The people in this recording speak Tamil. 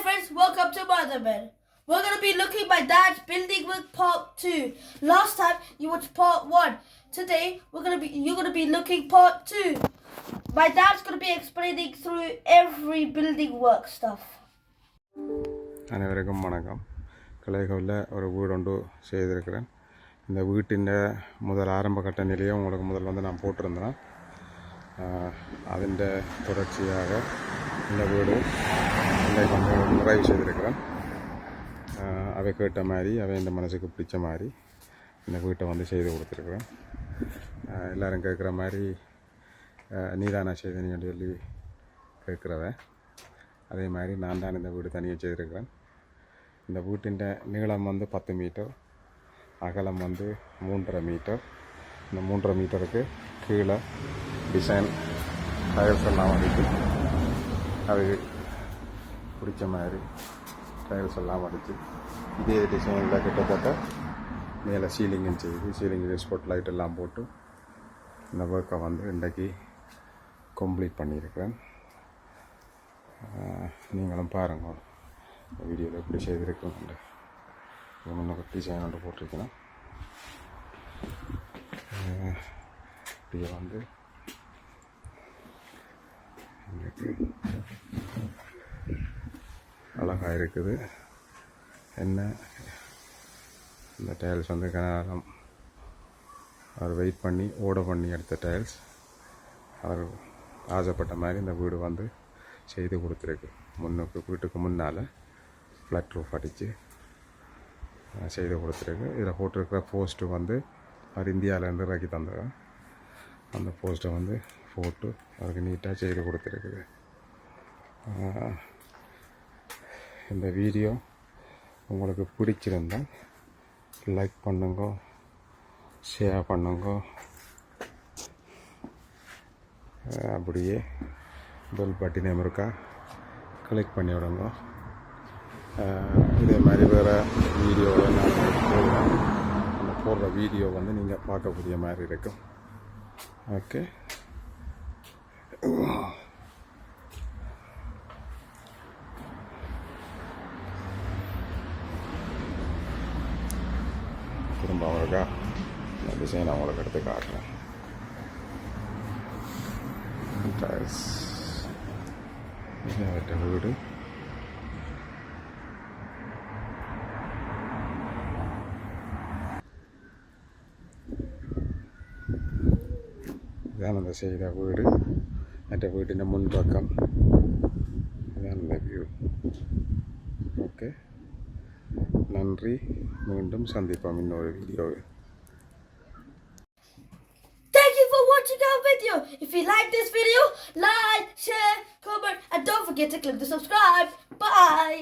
friends, welcome to Motherman. We're going to be looking at my dad's building with part 2. Last time you watched part 1. Today you're going to be looking part 2. My dad's going to be explaining through every building work stuff. அனைவருக்கும் வணக்கம். கலைகோவில் ஒரு வீடு ஒன்று செய்திருக்கிறேன். இந்த வீட்டின் முதல் ஆரம்ப கட்ட நிலையை உங்களுக்கு முதல் வந்து நான் போட்டிருந்தேன். அதிൻ്റെ தொடர்ச்சியாக இந்த வீடு இன்றைக்கு வந்து நிறைவு செய்திருக்கிறேன். அவை கேட்ட மாதிரி அவை இந்த மனசுக்கு பிடிச்ச மாதிரி இந்த வீட்டை வந்து செய்து கொடுத்துருக்குறேன். எல்லோரும் கேட்குற மாதிரி நீதானா செய்தேன்னு சொல்லி கேட்குறவன் அதே மாதிரி நான் தான் இந்த வீடு தனியாக செய்திருக்கிறேன். இந்த வீட்டின் நீளம் வந்து 10 மீட்டர், அகலம் வந்து 3.5 மீட்டர். இந்த 3.5 மீட்டருக்கு கீழே டிசைன் டயர்ஸ் எல்லாம் அடித்து அது பிடிச்ச மாதிரி டயர்ஸ் எல்லாம் அடித்து இதே டிசைனில் கிட்டத்தட்ட மேலே சீலிங்கும் செய்து சீலிங்கில் ஸ்பாட் லைட் எல்லாம் போட்டு இந்த ஒர்க்கை வந்து இன்றைக்கி கம்ப்ளீட் பண்ணியிருக்கிறேன். நீங்களும் பாருங்கள் வீடியோவில் எப்படி செய்திருக்கோம். முன்னுக்கு டிசைன் ஒன்று போட்டிருக்கணும். இப்படியே வந்து அழகாக இருக்குது. என்ன இந்த டைல்ஸ் வந்து கனகாலம் அவர் வெயிட் பண்ணி ஓட பண்ணி எடுத்த டைல்ஸ் அவர் ஆசைப்பட்ட மாதிரி இந்த வீடு வந்து செய்து கொடுத்துருக்கு. முன்னுக்கு வீட்டுக்கு முன்னால் ஃப்ளாட் ரூஃப் அடித்து செய்து கொடுத்துருக்கு. இதில் போட்டிருக்கிற போஸ்ட்டு வந்து அவர் இந்தியாவிலேருந்து இறக்கி தந்துடுறேன். அந்த போஸ்ட்டை வந்து போட்டு அவருக்கு நீட்டாக செய்து கொடுத்துருக்குது. இந்த வீடியோ உங்களுக்கு பிடிச்சிருந்தால் லைக் பண்ணுங்க, ஷேர் பண்ணுங்க, அப்படியே பெல் பட்டினை இருக்கா கிளிக் பண்ணி விடுங்க. இதே மாதிரி வேறு வீடியோவில் நான் போடுவேன். அந்த போடுற வீடியோ வந்து நீங்கள் பார்க்கக்கூடிய மாதிரி இருக்கும். ஓகே, திரும்ப அவங்களுக்கா இந்த டிசைன் அவங்களுக்கு எடுத்து காட்டுறேன். டைல்ஸ் விட்ட வீடு இதான் அந்த செய்த வீடு. மற்ற வீட்டின் முன்பக்கம் இதான் அந்த வியூ. ஓகே, நன்றி. மீண்டும் சந்திப்போம் இன்னொரு வீடியோவில். Thank you for watching our video. If you like this video, like, share, comment, and don't forget to click the subscribe. Bye.